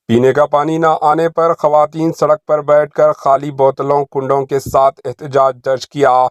पीने का पानी न आने पर खवातीन सड़क पर बैठकर खाली बोतलों कुंडों के साथ एहतजाज दर्ज किया।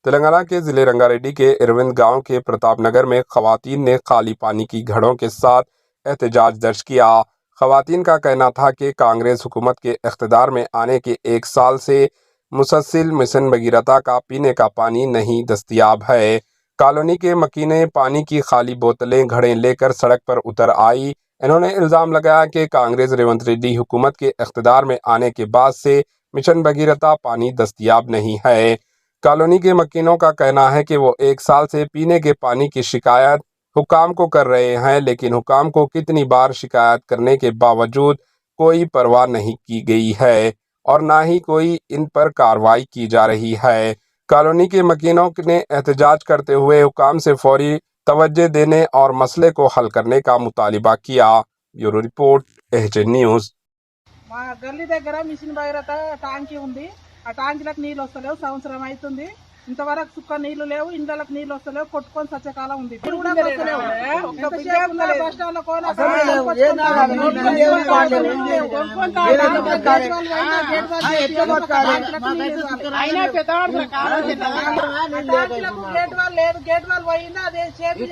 तेलंगाना के जिले रंगारेड्डी के इरविंद गांव के प्रताप नगर में खवातीन ने खाली पानी की घड़ों के साथ एहतजाज दर्ज किया। खवातीन का कहना था कि कांग्रेस हुकूमत के इख्तिदार में आने के 1 साल से मुसलसिल मिशन भगीरथा का पीने का पानी नहीं दस्तयाब है। कॉलोनी के मकीने पानी की खाली बोतलें घड़ें लेकर सड़क पर उतर आई। इन्होंने इल्ज़ाम लगाया कि कांग्रेस रेवंत रेड्डी हुकूमत के इख्तिदार में आने के बाद से मिशन भगीरथा पानी दस्तयाब नहीं है। कॉलोनी के मकीनों का कहना है कि वो 1 साल से पीने के पानी की शिकायत हुकाम को कर रहे हैं, लेकिन हुकाम को कितनी बार शिकायत करने के बावजूद कोई परवाह नहीं की गई है और ना ही कोई इन पर कार्रवाई की जा रही है। कॉलोनी के मकीनों ने एहतजाज करते हुए हुकाम से फौरी तवज्जो देने और मसले को हल करने का मुतालिबा किया। Bureau report HN news. మా గల్లీ దగ్గర మిషన్ భగీరథ ట్యాంకీ ఉంది. ఆ ట్యాంకీలకు నీళ్ళు వస్తలేవు, సంవత్సరం అవుతుంది. ఇంతవరకు సుక్క నీళ్లు లేవు, ఇండ్లకు నీళ్ళు వస్తలేవు, కొట్టుకొని సత్యకాలం ఉంది. బస్ స్టాండ్ గేట్ వాళ్ళు లేదు, గేట్ వాళ్ళు పోయింది. అదే చేతి